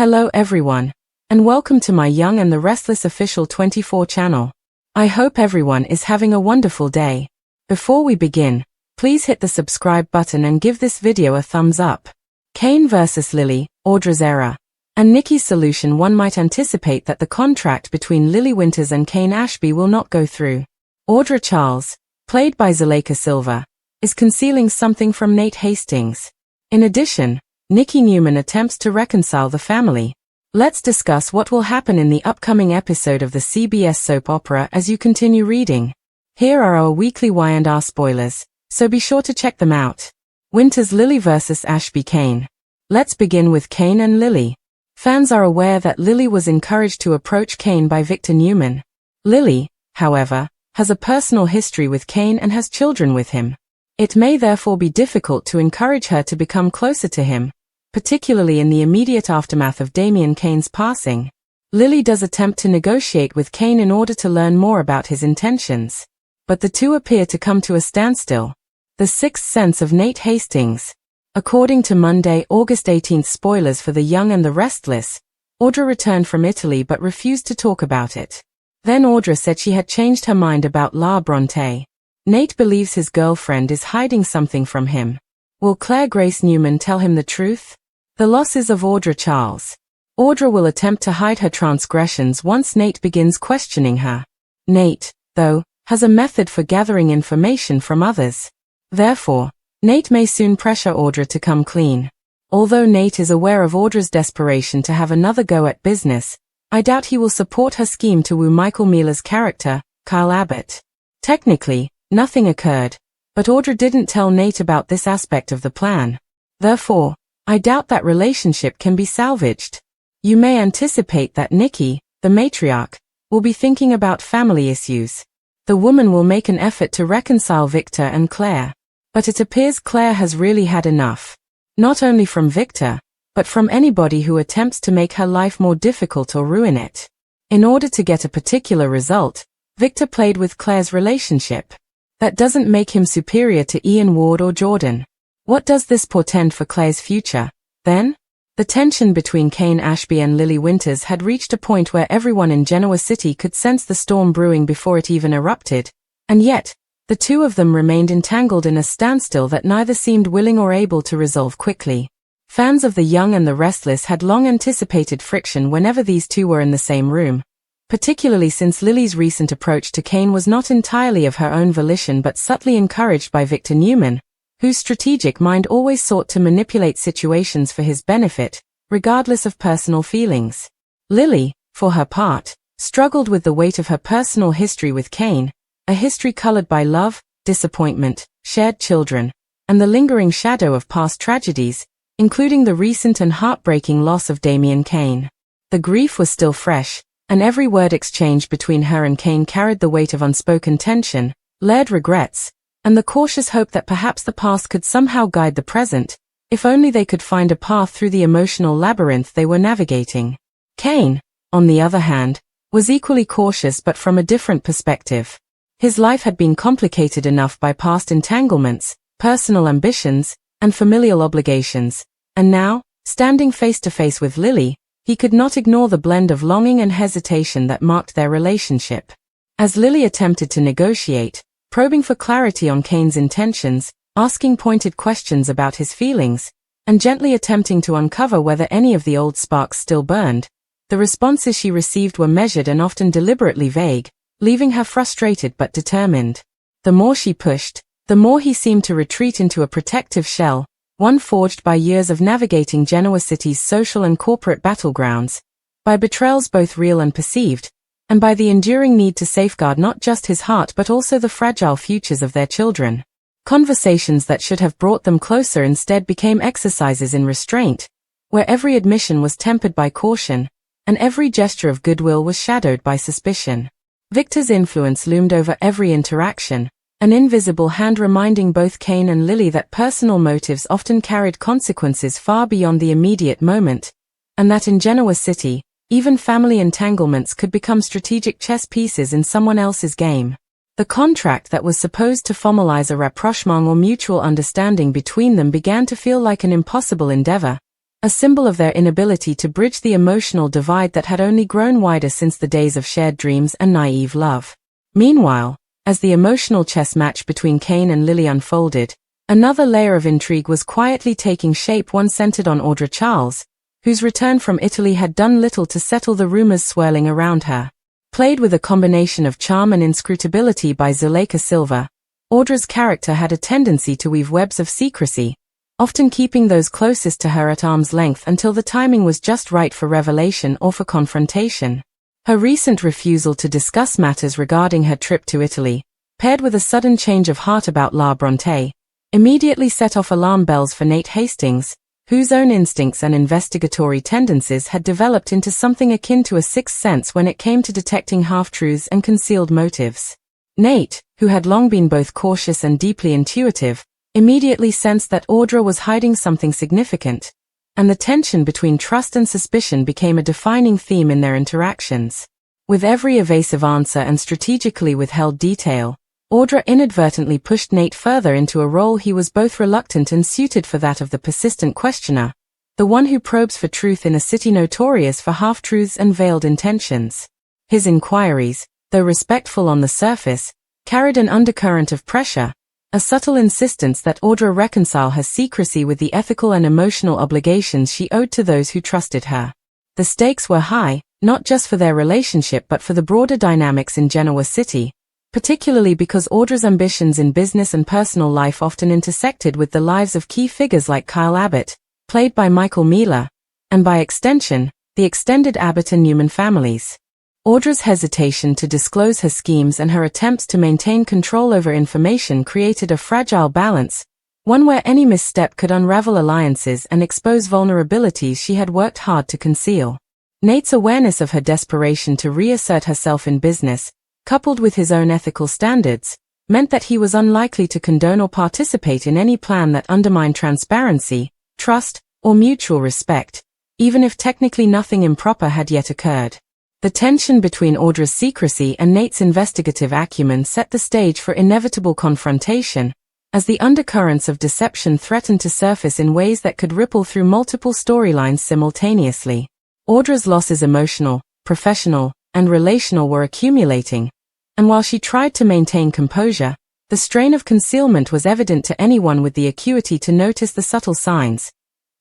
Hello everyone, and welcome to my Young and the Restless official 24 channel. I hope everyone is having a wonderful day. Before we begin, please hit the subscribe button and give this video a thumbs up. Kane vs. Lily, Audra's era. And Nikki's solution. One might anticipate that the contract between Lily Winters and Kane Ashby will not go through. Audra Charles, played by Zuleika Silva, is concealing something from Nate Hastings. In addition, Nikki Newman attempts to reconcile the family. Let's discuss what will happen in the upcoming episode of the CBS soap opera as you continue reading. Here are our weekly Y&R spoilers, so be sure to check them out. Winters Lily vs. Ashby Kane. Let's begin with Kane and Lily. Fans are aware that Lily was encouraged to approach Kane by Victor Newman. Lily, however, has a personal history with Kane and has children with him. It may therefore be difficult to encourage her to become closer to him, particularly in the immediate aftermath of Damien Kane's passing. Lily does attempt to negotiate with Kane in order to learn more about his intentions. But the two appear to come to a standstill. The Sixth Sense of Nate Hastings. According to Monday, August 18th spoilers for The Young and the Restless, Audra returned from Italy but refused to talk about it. Then Audra said she had changed her mind about La Bronte. Nate believes his girlfriend is hiding something from him. Will Claire Grace Newman tell him the truth? The losses of Audra Charles. Audra will attempt to hide her transgressions once Nate begins questioning her. Nate, though, has a method for gathering information from others. Therefore, Nate may soon pressure Audra to come clean. Although Nate is aware of Audra's desperation to have another go at business, I doubt he will support her scheme to woo Michael Meala's character, Kyle Abbott. Technically, nothing occurred, but Audra didn't tell Nate about this aspect of the plan. Therefore, I doubt that relationship can be salvaged. You may anticipate that Nikki, the matriarch, will be thinking about family issues. The woman will make an effort to reconcile Victor and Claire. But it appears Claire has really had enough. Not only from Victor, but from anybody who attempts to make her life more difficult or ruin it. In order to get a particular result, Victor played with Claire's relationship. That doesn't make him superior to Ian Ward or Jordan. What does this portend for Claire's future, then? The tension between Kane Ashby and Lily Winters had reached a point where everyone in Genoa City could sense the storm brewing before it even erupted, and yet, the two of them remained entangled in a standstill that neither seemed willing or able to resolve quickly. Fans of The Young and the Restless had long anticipated friction whenever these two were in the same room, particularly since Lily's recent approach to Kane was not entirely of her own volition but subtly encouraged by Victor Newman, whose strategic mind always sought to manipulate situations for his benefit, regardless of personal feelings. Lily, for her part, struggled with the weight of her personal history with Kane, a history colored by love, disappointment, shared children, and the lingering shadow of past tragedies, including the recent and heartbreaking loss of Damien Kane. The grief was still fresh, and every word exchange between her and Kane carried the weight of unspoken tension, layered regrets, and the cautious hope that perhaps the past could somehow guide the present, if only they could find a path through the emotional labyrinth they were navigating. Kane, on the other hand, was equally cautious but from a different perspective. His life had been complicated enough by past entanglements, personal ambitions, and familial obligations, and now, standing face to face with Lily, he could not ignore the blend of longing and hesitation that marked their relationship. As Lily attempted to negotiate, probing for clarity on Kane's intentions, asking pointed questions about his feelings, and gently attempting to uncover whether any of the old sparks still burned, the responses she received were measured and often deliberately vague, leaving her frustrated but determined. The more she pushed, the more he seemed to retreat into a protective shell, one forged by years of navigating Genoa City's social and corporate battlegrounds, by betrayals both real and perceived, and by the enduring need to safeguard not just his heart but also the fragile futures of their children. Conversations that should have brought them closer instead became exercises in restraint, where every admission was tempered by caution, and every gesture of goodwill was shadowed by suspicion. Victor's influence loomed over every interaction, an invisible hand reminding both Kane and Lily that personal motives often carried consequences far beyond the immediate moment, and that in Genoa City, even family entanglements could become strategic chess pieces in someone else's game. The contract that was supposed to formalize a rapprochement or mutual understanding between them began to feel like an impossible endeavor, a symbol of their inability to bridge the emotional divide that had only grown wider since the days of shared dreams and naive love. Meanwhile, as the emotional chess match between Kane and Lily unfolded, another layer of intrigue was quietly taking shape, one centered on Audra Charles, whose return from Italy had done little to settle the rumors swirling around her. Played with a combination of charm and inscrutability by Zuleika Silva, Audra's character had a tendency to weave webs of secrecy, often keeping those closest to her at arm's length until the timing was just right for revelation or for confrontation. Her recent refusal to discuss matters regarding her trip to Italy, paired with a sudden change of heart about La Bronte, immediately set off alarm bells for Nate Hastings, whose own instincts and investigatory tendencies had developed into something akin to a sixth sense when it came to detecting half-truths and concealed motives. Nate, who had long been both cautious and deeply intuitive, immediately sensed that Audra was hiding something significant, and the tension between trust and suspicion became a defining theme in their interactions. With every evasive answer and strategically withheld detail, Audra inadvertently pushed Nate further into a role he was both reluctant and suited for, that of the persistent questioner, the one who probes for truth in a city notorious for half-truths and veiled intentions. His inquiries, though respectful on the surface, carried an undercurrent of pressure, a subtle insistence that Audra reconcile her secrecy with the ethical and emotional obligations she owed to those who trusted her. The stakes were high, not just for their relationship but for the broader dynamics in Genoa City, particularly because Audra's ambitions in business and personal life often intersected with the lives of key figures like Kyle Abbott, played by Michael Mealer, and by extension, the extended Abbott and Newman families. Audra's hesitation to disclose her schemes and her attempts to maintain control over information created a fragile balance, one where any misstep could unravel alliances and expose vulnerabilities she had worked hard to conceal. Nate's awareness of her desperation to reassert herself in business, coupled with his own ethical standards, meant that he was unlikely to condone or participate in any plan that undermined transparency, trust, or mutual respect, even if technically nothing improper had yet occurred. The tension between Audra's secrecy and Nate's investigative acumen set the stage for inevitable confrontation, as the undercurrents of deception threatened to surface in ways that could ripple through multiple storylines simultaneously. Audra's losses, emotional, professional, and relational, were accumulating, and while she tried to maintain composure, the strain of concealment was evident to anyone with the acuity to notice the subtle signs,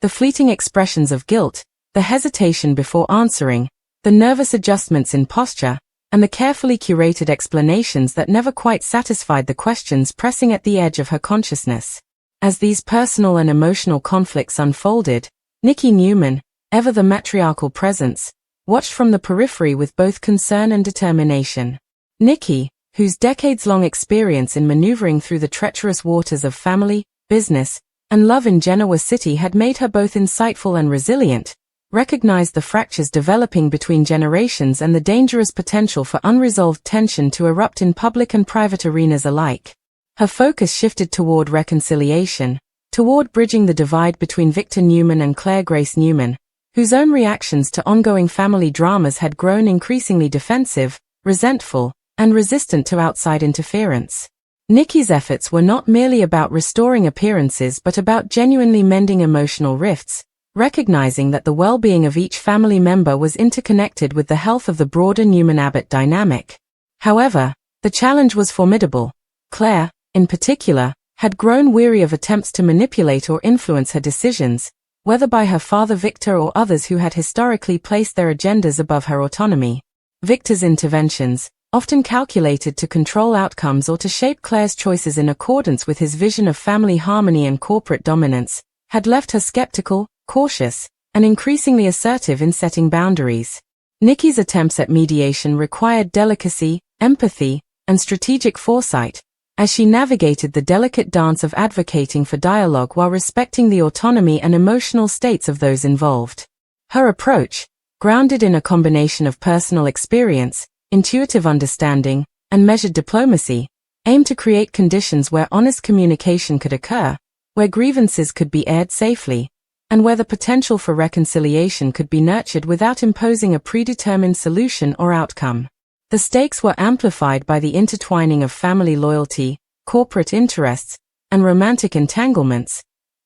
the fleeting expressions of guilt, the hesitation before answering, the nervous adjustments in posture, and the carefully curated explanations that never quite satisfied the questions pressing at the edge of her consciousness. As these personal and emotional conflicts unfolded, Nikki Newman, ever the matriarchal presence, watched from the periphery with both concern and determination. Nikki, whose decades-long experience in maneuvering through the treacherous waters of family, business, and love in Genoa City had made her both insightful and resilient, recognized the fractures developing between generations and the dangerous potential for unresolved tension to erupt in public and private arenas alike. Her focus shifted toward reconciliation, toward bridging the divide between Victor Newman and Claire Grace Newman, whose own reactions to ongoing family dramas had grown increasingly defensive, resentful, and resistant to outside interference. Nikki's efforts were not merely about restoring appearances but about genuinely mending emotional rifts, recognizing that the well-being of each family member was interconnected with the health of the broader Newman-Abbott dynamic. However, the challenge was formidable. Claire, in particular, had grown weary of attempts to manipulate or influence her decisions, whether by her father Victor or others who had historically placed their agendas above her autonomy. Victor's interventions, often calculated to control outcomes or to shape Claire's choices in accordance with his vision of family harmony and corporate dominance, had left her skeptical, cautious, and increasingly assertive in setting boundaries. Nikki's attempts at mediation required delicacy, empathy, and strategic foresight, as she navigated the delicate dance of advocating for dialogue while respecting the autonomy and emotional states of those involved. Her approach, grounded in a combination of personal experience, intuitive understanding, and measured diplomacy, aimed to create conditions where honest communication could occur, where grievances could be aired safely, and where the potential for reconciliation could be nurtured without imposing a predetermined solution or outcome. The stakes were amplified by the intertwining of family loyalty, corporate interests, and romantic entanglements,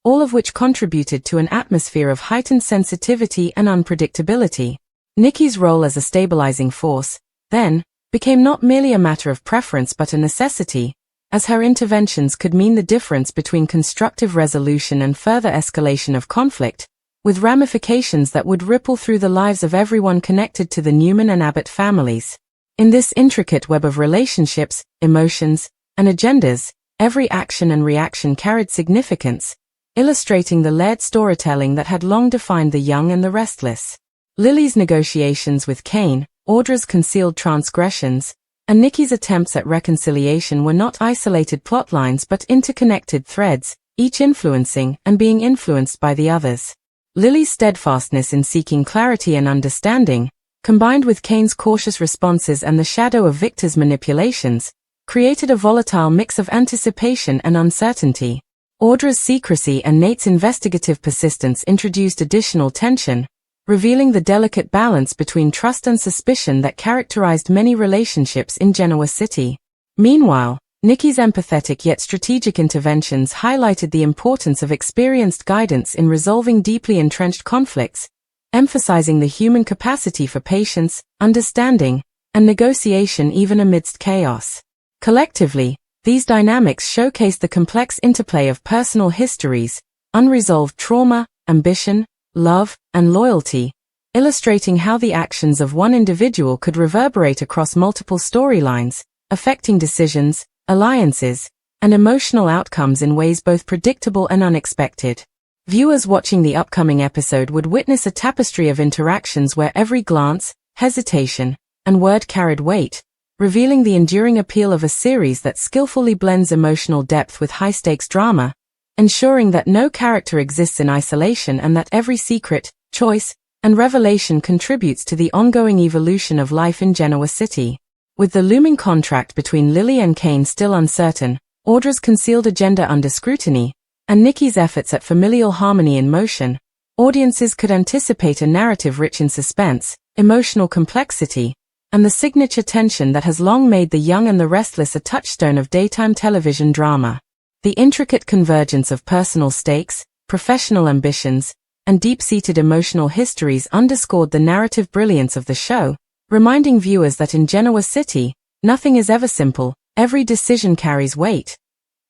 all of which contributed to an atmosphere of heightened sensitivity and unpredictability. Nikki's role as a stabilizing force, then, became not merely a matter of preference but a necessity, as her interventions could mean the difference between constructive resolution and further escalation of conflict, with ramifications that would ripple through the lives of everyone connected to the Newman and Abbott families. In this intricate web of relationships, emotions, and agendas, every action and reaction carried significance, illustrating the layered storytelling that had long defined The Young and the Restless. Lily's negotiations with Cain, Audra's concealed transgressions, and Nikki's attempts at reconciliation were not isolated plotlines but interconnected threads, each influencing and being influenced by the others. Lily's steadfastness in seeking clarity and understanding, combined with Cain's cautious responses and the shadow of Victor's manipulations, created a volatile mix of anticipation and uncertainty. Audra's secrecy and Nate's investigative persistence introduced additional tension, revealing the delicate balance between trust and suspicion that characterized many relationships in Genoa City. Meanwhile, Nikki's empathetic yet strategic interventions highlighted the importance of experienced guidance in resolving deeply entrenched conflicts, emphasizing the human capacity for patience, understanding, and negotiation even amidst chaos. Collectively, these dynamics showcase the complex interplay of personal histories, unresolved trauma, ambition, love, and loyalty, illustrating how the actions of one individual could reverberate across multiple storylines, affecting decisions, alliances, and emotional outcomes in ways both predictable and unexpected. Viewers watching the upcoming episode would witness a tapestry of interactions where every glance, hesitation, and word carried weight, revealing the enduring appeal of a series that skillfully blends emotional depth with high-stakes drama, ensuring that no character exists in isolation and that every secret, choice, and revelation contributes to the ongoing evolution of life in Genoa City. With the looming contract between Lily and Cain still uncertain, Audra's concealed agenda under scrutiny, and Nikki's efforts at familial harmony in motion, audiences could anticipate a narrative rich in suspense, emotional complexity, and the signature tension that has long made The Young and the Restless a touchstone of daytime television drama. The intricate convergence of personal stakes, professional ambitions, and deep-seated emotional histories underscored the narrative brilliance of the show, reminding viewers that in Genoa City, nothing is ever simple, every decision carries weight,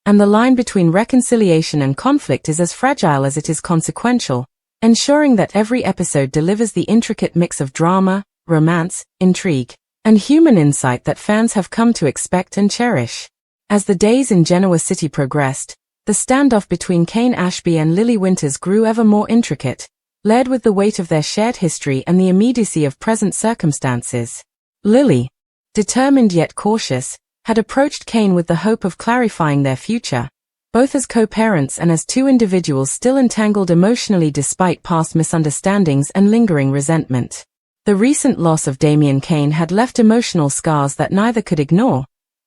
and the line between reconciliation and conflict is as fragile as it is consequential, ensuring that every episode delivers the intricate mix of drama, romance, intrigue, and human insight that fans have come to expect and cherish. As the days in Genoa City progressed, the standoff between Cain Ashby and Lily Winters grew ever more intricate, layered with the weight of their shared history and the immediacy of present circumstances. Lily, determined yet cautious, had approached Cain with the hope of clarifying their future, both as co-parents and as two individuals still entangled emotionally despite past misunderstandings and lingering resentment. The recent loss of Damien Cain had left emotional scars that neither could ignore,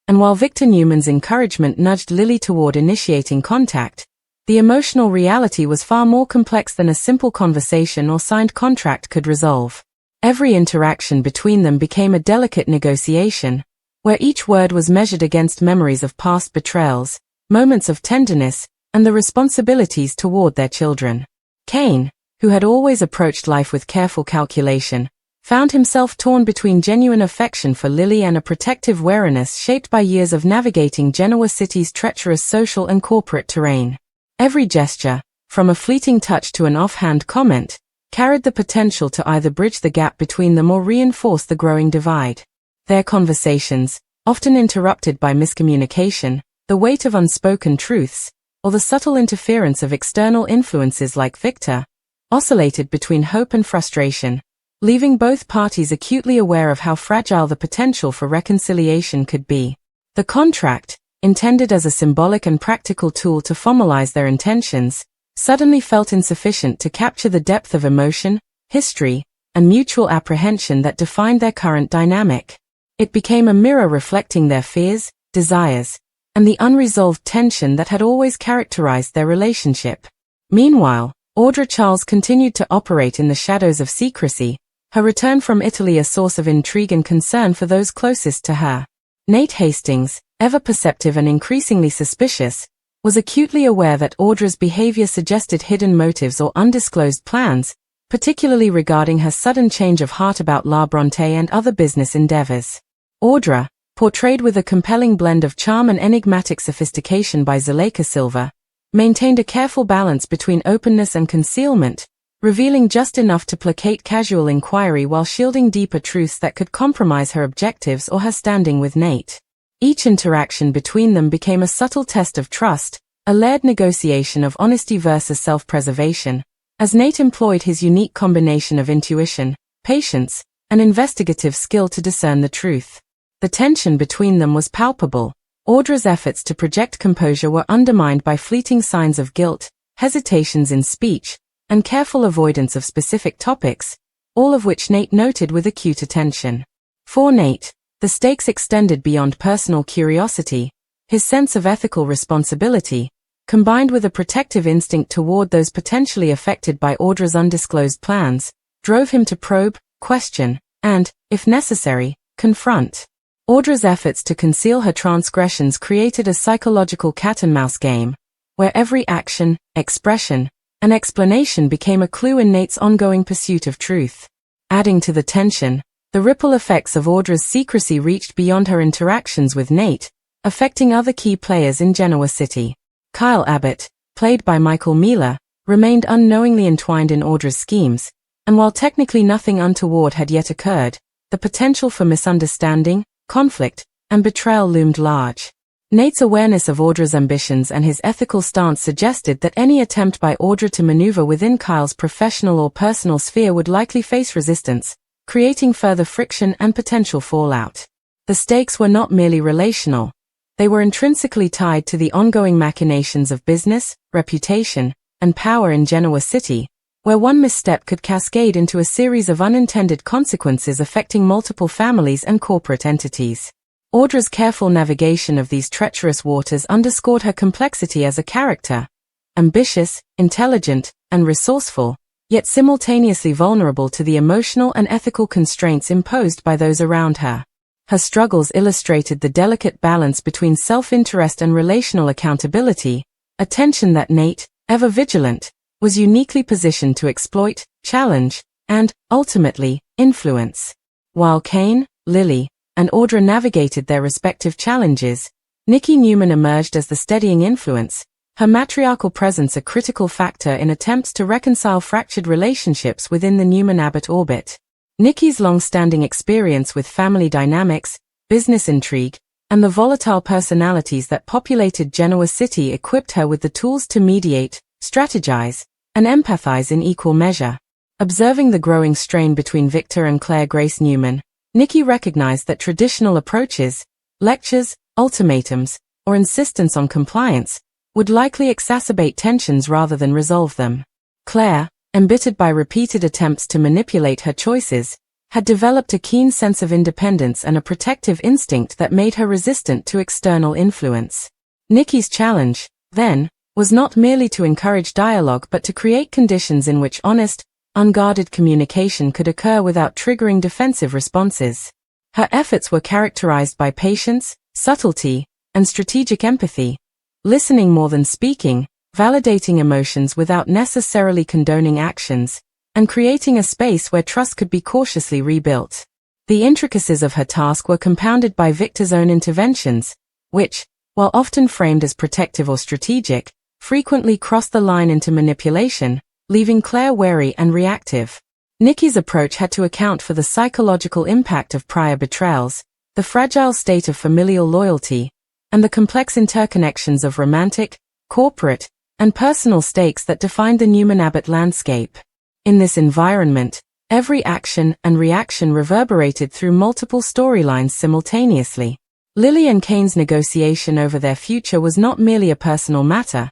and while Victor Newman's encouragement nudged Lily toward initiating contact, the emotional reality was far more complex than a simple conversation or signed contract could resolve. Every interaction between them became a delicate negotiation, where each word was measured against memories of past betrayals, moments of tenderness, and the responsibilities toward their children. Cain, who had always approached life with careful calculation, found himself torn between genuine affection for Lily and a protective wariness shaped by years of navigating Genoa City's treacherous social and corporate terrain. Every gesture, from a fleeting touch to an offhand comment, carried the potential to either bridge the gap between them or reinforce the growing divide. Their conversations, often interrupted by miscommunication, the weight of unspoken truths, or the subtle interference of external influences like Victor, oscillated between hope and frustration, leaving both parties acutely aware of how fragile the potential for reconciliation could be. The contract, intended as a symbolic and practical tool to formalize their intentions, suddenly felt insufficient to capture the depth of emotion, history, and mutual apprehension that defined their current dynamic. It became a mirror reflecting their fears, desires, and the unresolved tension that had always characterized their relationship. Meanwhile, Audra Charles continued to operate in the shadows of secrecy, her return from Italy a source of intrigue and concern for those closest to her. Nate Hastings, ever perceptive and increasingly suspicious, was acutely aware that Audra's behavior suggested hidden motives or undisclosed plans, particularly regarding her sudden change of heart about La Bronte and other business endeavors. Audra, portrayed with a compelling blend of charm and enigmatic sophistication by Zuleika Silva, maintained a careful balance between openness and concealment, revealing just enough to placate casual inquiry while shielding deeper truths that could compromise her objectives or her standing with Nate. Each interaction between them became a subtle test of trust, a layered negotiation of honesty versus self-preservation, as Nate employed his unique combination of intuition, patience, and investigative skill to discern the truth. The tension between them was palpable. Audra's efforts to project composure were undermined by fleeting signs of guilt, hesitations in speech, and careful avoidance of specific topics, all of which Nate noted with acute attention. For Nate, the stakes extended beyond personal curiosity. His sense of ethical responsibility, combined with a protective instinct toward those potentially affected by Audra's undisclosed plans, drove him to probe, question, and, if necessary, confront. Audra's efforts to conceal her transgressions created a psychological cat-and-mouse game, where every action, expression, and explanation became a clue in Nate's ongoing pursuit of truth. Adding to the tension, the ripple effects of Audra's secrecy reached beyond her interactions with Nate, affecting other key players in Genoa City. Kyle Abbott, played by Michael Miller, remained unknowingly entwined in Audra's schemes, and while technically nothing untoward had yet occurred, the potential for misunderstanding, conflict, and betrayal loomed large. Nate's awareness of Audra's ambitions and his ethical stance suggested that any attempt by Audra to maneuver within Kyle's professional or personal sphere would likely face resistance, creating further friction and potential fallout. The stakes were not merely relational. They were intrinsically tied to the ongoing machinations of business, reputation, and power in Genoa City, where one misstep could cascade into a series of unintended consequences affecting multiple families and corporate entities. Audra's careful navigation of these treacherous waters underscored her complexity as a character. Ambitious, intelligent, and resourceful, yet simultaneously vulnerable to the emotional and ethical constraints imposed by those around her. Her struggles illustrated the delicate balance between self-interest and relational accountability, a tension that Nate, ever vigilant, was uniquely positioned to exploit, challenge, and, ultimately, influence. While Kane, Lily, and Audra navigated their respective challenges, Nikki Newman emerged as the steadying influence, her matriarchal presence a critical factor in attempts to reconcile fractured relationships within the Newman-Abbott orbit. Nikki's long-standing experience with family dynamics, business intrigue, and the volatile personalities that populated Genoa City equipped her with the tools to mediate, strategize, and empathize in equal measure. Observing the growing strain between Victor and Claire Grace Newman, Nikki recognized that traditional approaches, lectures, ultimatums, or insistence on compliance, would likely exacerbate tensions rather than resolve them. Claire, embittered by repeated attempts to manipulate her choices, had developed a keen sense of independence and a protective instinct that made her resistant to external influence. Nikki's challenge, then, was not merely to encourage dialogue but to create conditions in which honest, unguarded communication could occur without triggering defensive responses. Her efforts were characterized by patience, subtlety, and strategic empathy, listening more than speaking, validating emotions without necessarily condoning actions, and creating a space where trust could be cautiously rebuilt. The intricacies of her task were compounded by Victor's own interventions, which, while often framed as protective or strategic, frequently crossed the line into manipulation, leaving Claire wary and reactive. Nikki's approach had to account for the psychological impact of prior betrayals, the fragile state of familial loyalty, and the complex interconnections of romantic, corporate, and personal stakes that defined the Newman-Abbott landscape. In this environment, every action and reaction reverberated through multiple storylines simultaneously. Lily and Kane's negotiation over their future was not merely a personal matter.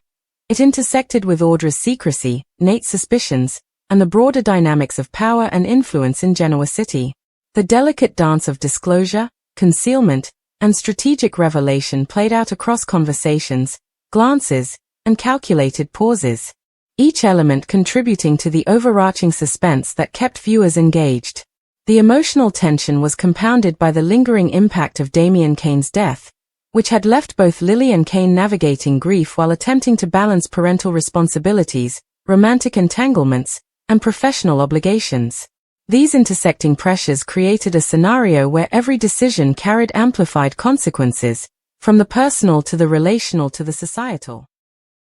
It intersected with Audra's secrecy, Nate's suspicions, and the broader dynamics of power and influence in Genoa City. The delicate dance of disclosure, concealment, and strategic revelation played out across conversations, glances, and calculated pauses, each element contributing to the overarching suspense that kept viewers engaged. The emotional tension was compounded by the lingering impact of Damien Kane's death, which had left both Lily and Kane navigating grief while attempting to balance parental responsibilities, romantic entanglements, and professional obligations. These intersecting pressures created a scenario where every decision carried amplified consequences, from the personal to the relational to the societal.